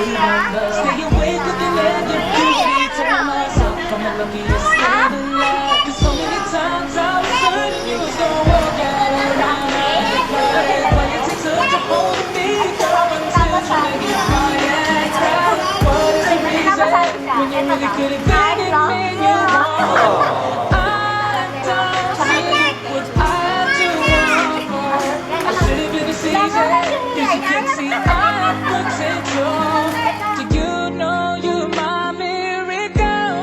Stay awake looking at your beauty. Telling myself I'm the luckiest man alive. 'Cause so many times I was certain you was gonna walk out around. Why you take such a hold of me? Girl, I'm still trying to get my act right. What is the reason when you really could have been it, man? You want. I don't see what I have to offer. I should have been a season. 'Cause you can see I have potential. Do you know you're my miracle?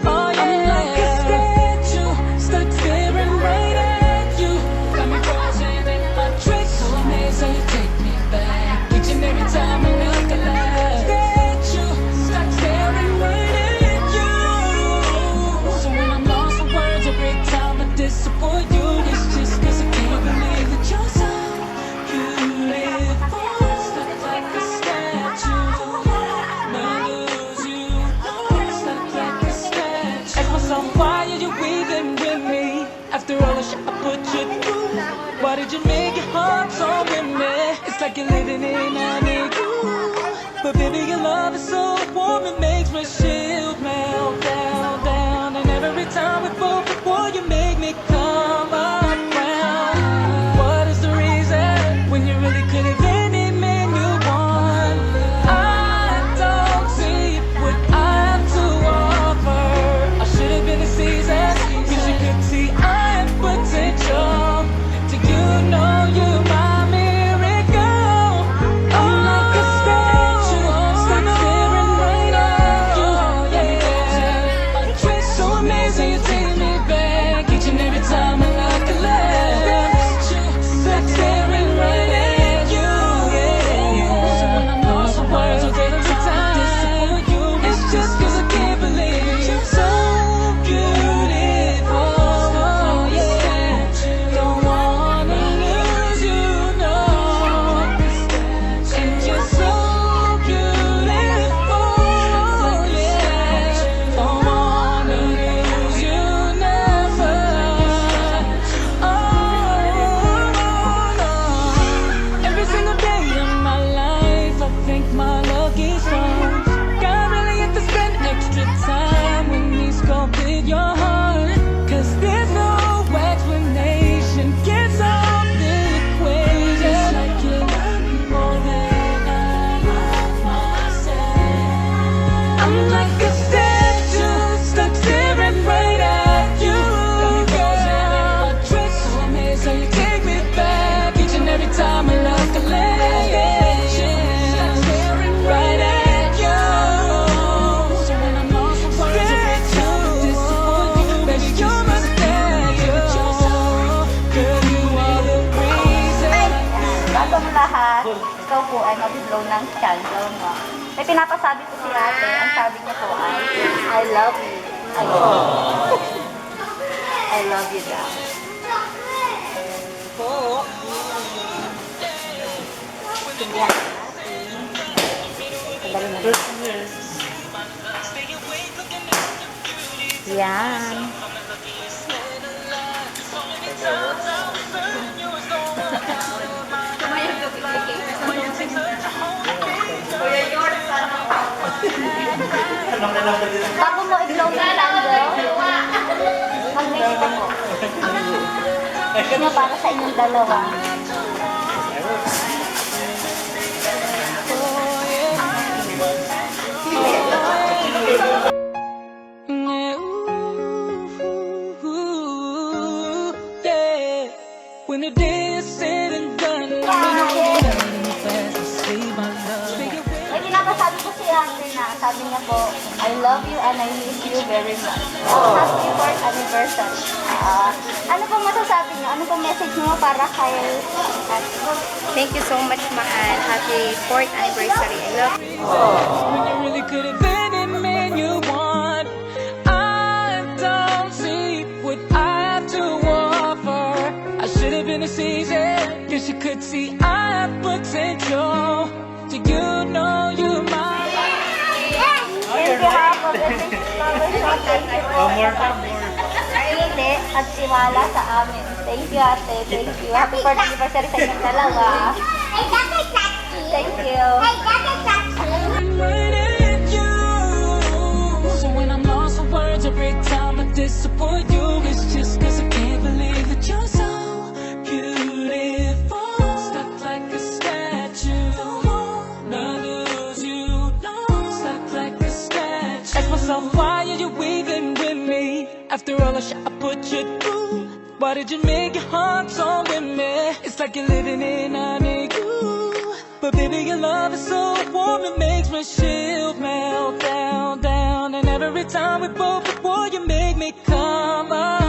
Oh yeah. I'm like a statue, stuck staring right at you. Got me frozen in my trance, so amazing you take me back. Each and every time I look alive. Statue, stuck staring right at you. So when I'm lost for words every time I disappoint you, it's just 'cause I can't believe that you're so beautiful. Stuck like a statue. Never lose you. Stuck like a statue. Ask myself, why are you even with me? After all the shit I put you through, why did you make it hard so with me? It's like you're living in a igloo. But baby, your love is so warm, it makes my shield melt down, down. And every time we fall before you make me come around. What is the reason when you really could have been it, man, you want? I don't see what I have to offer. I should have been a season, 'cause you could see I have potential. Do you know you're my miracle? I'm like a statue, stuck staring right at you. Yeah. So amazing you take me back each and every time I look alive. Stuck staring right at you. Yeah. So when I'm lost for words every time, it's just 'cause I can't believe you're so beautiful. Yeah. Don't wanna lose you, no. And you're so beautiful. Yeah. Don't wanna lose you, never. Oh, no. Every single day of my life, I thank my lucky stars. God really had to spend extra time with me sculpting your heart. 'Cause there's no explanation, can solve the equation. Like you love me more than I love myself. I'm like a statue, stuck staring right at you. Girl, so amazing you take me back each and every time I look alive. Stuck staring right at you. So when I'm lost for words every time I disappoint you, baby, you're my statue. Girl, you are the reason. Bago ang lahat, ikaw po ay mag-blow ng candle mo. May pinapasabi po si ate, ang sabi niya po ay, I love you. I love you. I love you daw. Tingnan. Sandali na. Yan. Bago mo i-blow ng candle, mag-message ako. Ito nga para sa inyong dalawa. Yeah. When the day is said and done, I'm gonna fast to save my love. May pinapasabi ko si ate na, sabi niya po, I love you and I miss you very much. Happy 4th anniversary. Ano pong masasabi niyo? Ano pong message niyo para kay ate? Thank you so much, Mahal. Happy 4th anniversary. I love you. When you really could have been it, man, you want. I don't see what I have to offer. I should have been a season, 'cause you could see I have potential. Do you know you're my? Thank you ha, pag-message ko. Thank you po. Pili at tiwala sa amin. Thank you ate. Thank you. Happy 4th anniversary sa inyong dalawa. Thank you. Right myself, why are you even with me? After all the shit I put you through, why did you make your heart torn with me? It's like you're living in an igloo. But baby, your love is so warm, it makes my shield melt down, down. And every time we both before you make me come up.